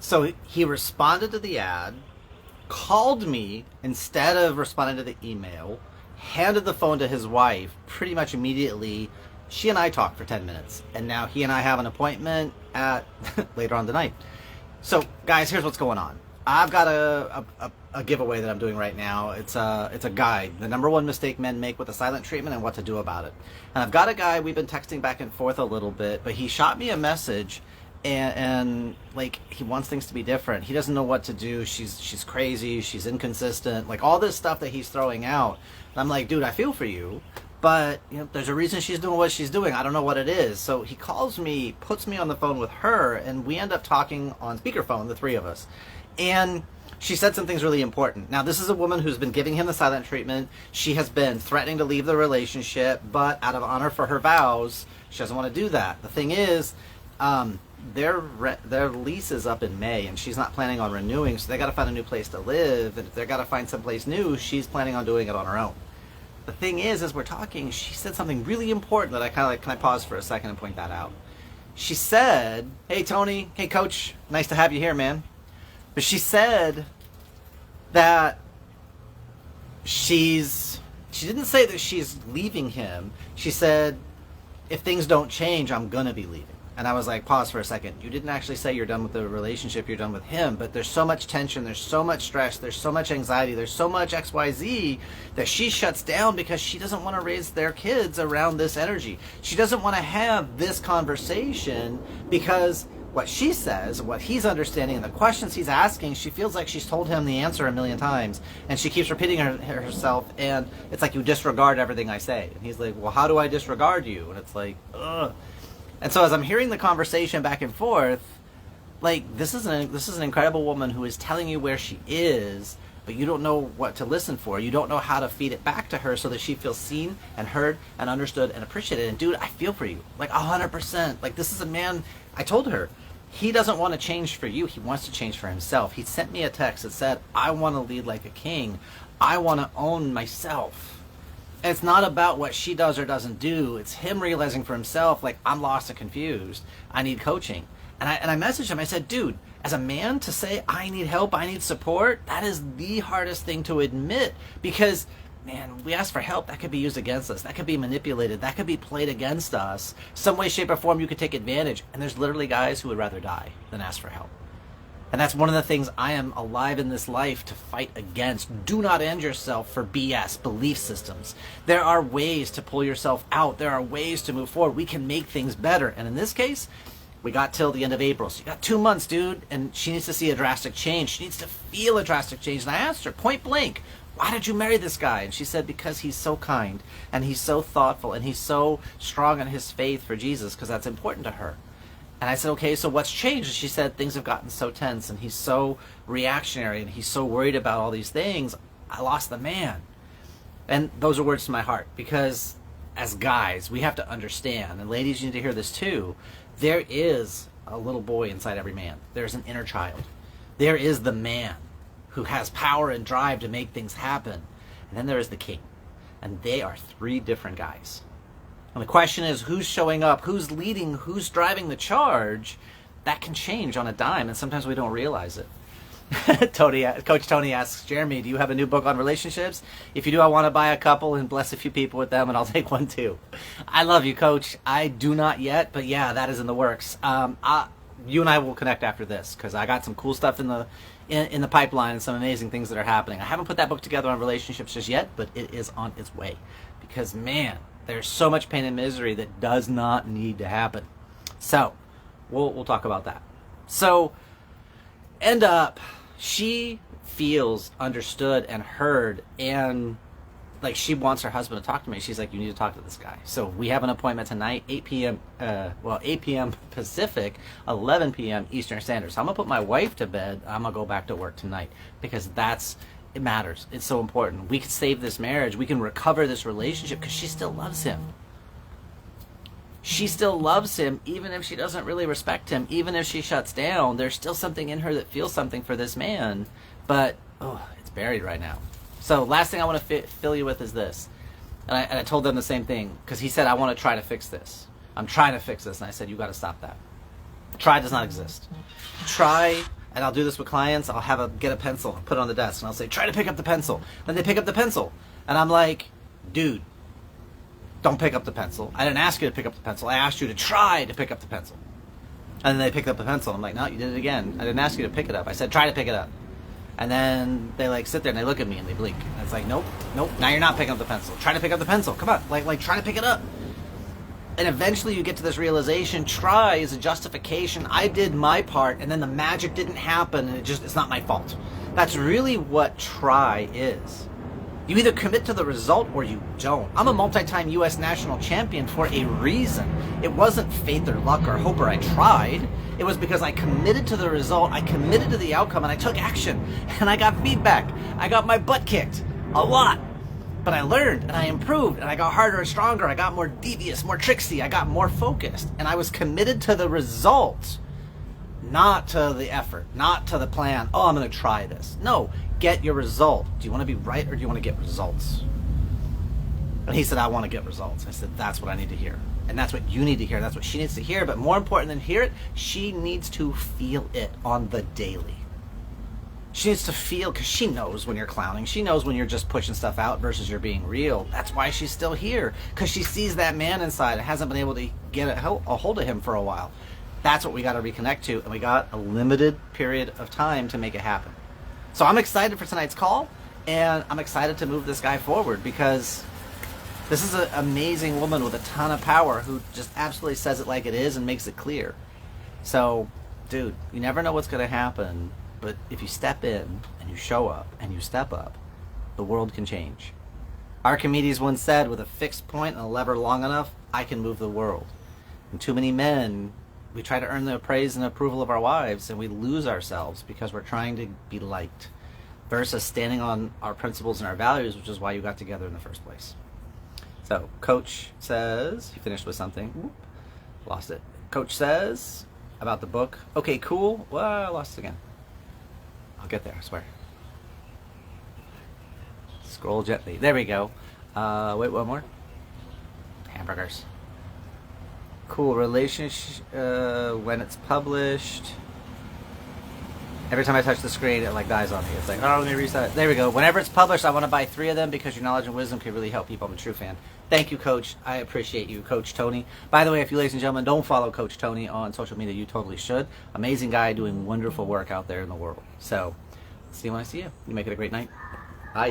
So he responded to the ad, called me instead of responding to the email, handed the phone to his wife pretty much immediately. She and I talked for 10 minutes, and now he and I have an appointment at later on tonight. So, guys, here's what's going on. I've got a giveaway that I'm doing right now. It's a guide, the #1 mistake men make with the silent treatment and what to do about it. And I've got a guy, we've been texting back and forth a little bit, but he shot me a message, and like, he wants things to be different. He doesn't know what to do. She's crazy, she's inconsistent, like all this stuff that he's throwing out. And I'm like, dude, I feel for you, but you know, there's a reason she's doing what she's doing. I don't know what it is. So he calls me, puts me on the phone with her, and we end up talking on speakerphone, the three of us. And she said some things really important. Now, this is a woman who's been giving him the silent treatment. She has been threatening to leave the relationship, but out of honor for her vows, she doesn't want to do that. The thing is, their lease is up in May, and she's not planning on renewing, so they got to find a new place to live. And if they got to find someplace new, she's planning on doing it on her own. The thing is, as we're talking, she said something really important that I kind of like, can I pause for a second and point that out? She said, hey, Tony, hey, Coach, nice to have you here, man. But she said that she didn't say that she's leaving him. She said, if things don't change, I'm going to be leaving. And I was like, pause for a second. You didn't actually say you're done with the relationship, you're done with him. But there's so much tension, there's so much stress, there's so much anxiety, there's so much XYZ that she shuts down because she doesn't want to raise their kids around this energy. She doesn't want to have this conversation because what she says, what he's understanding, and the questions he's asking, she feels like she's told him the answer a million times, and she keeps repeating herself, and it's like, you disregard everything I say. And he's like, well, how do I disregard you? And it's like, ugh. And so as I'm hearing the conversation back and forth, like, this is an incredible woman who is telling you where she is, but you don't know what to listen for. You don't know how to feed it back to her so that she feels seen and heard and understood and appreciated. And dude, I feel for you, like 100%. Like, this is a man, I told her, he doesn't want to change for you. He wants to change for himself. He sent me a text that said, I want to lead like a king. I want to own myself. And it's not about what she does or doesn't do. It's him realizing for himself, like, I'm lost and confused. I need coaching. And I messaged him. I said, dude, as a man, to say I need help, I need support, that is the hardest thing to admit. Because, man, we ask for help, that could be used against us. That could be manipulated. That could be played against us. Some way, shape, or form, you could take advantage. And there's literally guys who would rather die than ask for help. And that's one of the things I am alive in this life to fight against. Do not end yourself for BS, belief systems. There are ways to pull yourself out. There are ways to move forward. We can make things better. And in this case, we got till the end of April. So you got 2 months, dude. And she needs to see a drastic change. She needs to feel a drastic change. And I asked her point blank, why did you marry this guy? And she said, because he's so kind and he's so thoughtful and he's so strong in his faith for Jesus, because that's important to her. And I said, okay, so what's changed? And she said, things have gotten so tense and he's so reactionary and he's so worried about all these things. I lost the man. And those are words to my heart, because as guys, we have to understand, and ladies, you need to hear this too, there is a little boy inside every man. There's an inner child. There is the man who has power and drive to make things happen. And then there is the king. And they are 3 different guys. And the question is, who's showing up, who's leading, who's driving the charge? That can change on a dime, and sometimes we don't realize it. Coach Tony asks, Jeremy, do you have a new book on relationships? If you do, I want to buy a couple and bless a few people with them, and I'll take one too. I love you, Coach. I do not yet, but yeah, that is in the works. You and I will connect after this, because I got some cool stuff in the pipeline and some amazing things that are happening. I haven't put that book together on relationships just yet, but it is on its way. Because, man, there's so much pain and misery that does not need to happen. So, we'll talk about that. So, end up, she feels understood and heard, and like, she wants her husband to talk to me. She's like, you need to talk to this guy. So we have an appointment tonight, 8 p.m. 8 p.m. Pacific, 11 p.m. Eastern Standard. So I'm going to put my wife to bed. I'm going to go back to work tonight, because it matters. It's so important. We can save this marriage. We can recover this relationship, because she still loves him. She still loves him, even if she doesn't really respect him, even if she shuts down. There's still something in her that feels something for this man, but it's buried right now. So last thing I want to fill you with is this. And I told them the same thing, because he said, I want to try to fix this. I'm trying to fix this. And I said, you got to stop that. Try does not exist. Try And I'll do this with clients. I'll get a pencil and put it on the desk, and I'll say, try to pick up the pencil. Then they pick up the pencil. And I'm like, dude, don't pick up the pencil. I didn't ask you to pick up the pencil. I asked you to try to pick up the pencil. And then they picked up the pencil. I'm like, no, you did it again. I didn't ask you to pick it up. I said, try to pick it up. And then they like sit there and they look at me and they blink. And it's like, nope, now you're not picking up the pencil. Try to pick up the pencil. Come on, like try to pick it up. And eventually you get to this realization, try is a justification. I did my part, and then the magic didn't happen, and it's not my fault. That's really what try is. You either commit to the result or you don't. I'm a multi-time U.S. national champion for a reason. It wasn't faith or luck or hope or I tried. It was because I committed to the result, I committed to the outcome, and I took action. And I got feedback. I got my butt kicked. A lot. But I learned, and I improved, and I got harder and stronger. I got more devious, more tricksy. I got more focused. And I was committed to the result, not to the effort, not to the plan. Oh, I'm going to try this. No, get your result. Do you want to be right, or do you want to get results? And he said, I want to get results. I said, that's what I need to hear. And that's what you need to hear. That's what she needs to hear. But more important than hear it, she needs to feel it on the daily. She needs to feel, because she knows when you're clowning. She knows when you're just pushing stuff out versus you're being real. That's why she's still here, because she sees that man inside and hasn't been able to get a hold of him for a while. That's what we got to reconnect to, and we got a limited period of time to make it happen. So I'm excited for tonight's call, and I'm excited to move this guy forward, because this is an amazing woman with a ton of power who just absolutely says it like it is and makes it clear. So, dude, you never know what's going to happen. But if you step in and you show up and you step up, the world can change. Archimedes once said, with a fixed point and a lever long enough, I can move the world. And too many men, we try to earn the praise and approval of our wives, and we lose ourselves because we're trying to be liked versus standing on our principles and our values, which is why you got together in the first place. So, Coach says, he finished with something. Whoop, lost it. Coach says about the book, okay, cool. Well, I lost it again. I'll get there, I swear. Scroll gently. There we go. Wait, one more. Hamburgers. Cool. Relationship, when it's published. Every time I touch the screen, it like dies on me. It's like, oh, let me reset it. There we go. Whenever it's published, I want to buy 3 of them because your knowledge and wisdom can really help people. I'm a true fan. Thank you, Coach. I appreciate you, Coach Tony. By the way, if you ladies and gentlemen don't follow Coach Tony on social media, you totally should. Amazing guy doing wonderful work out there in the world. So, see you when I see you. You make it a great night. Bye.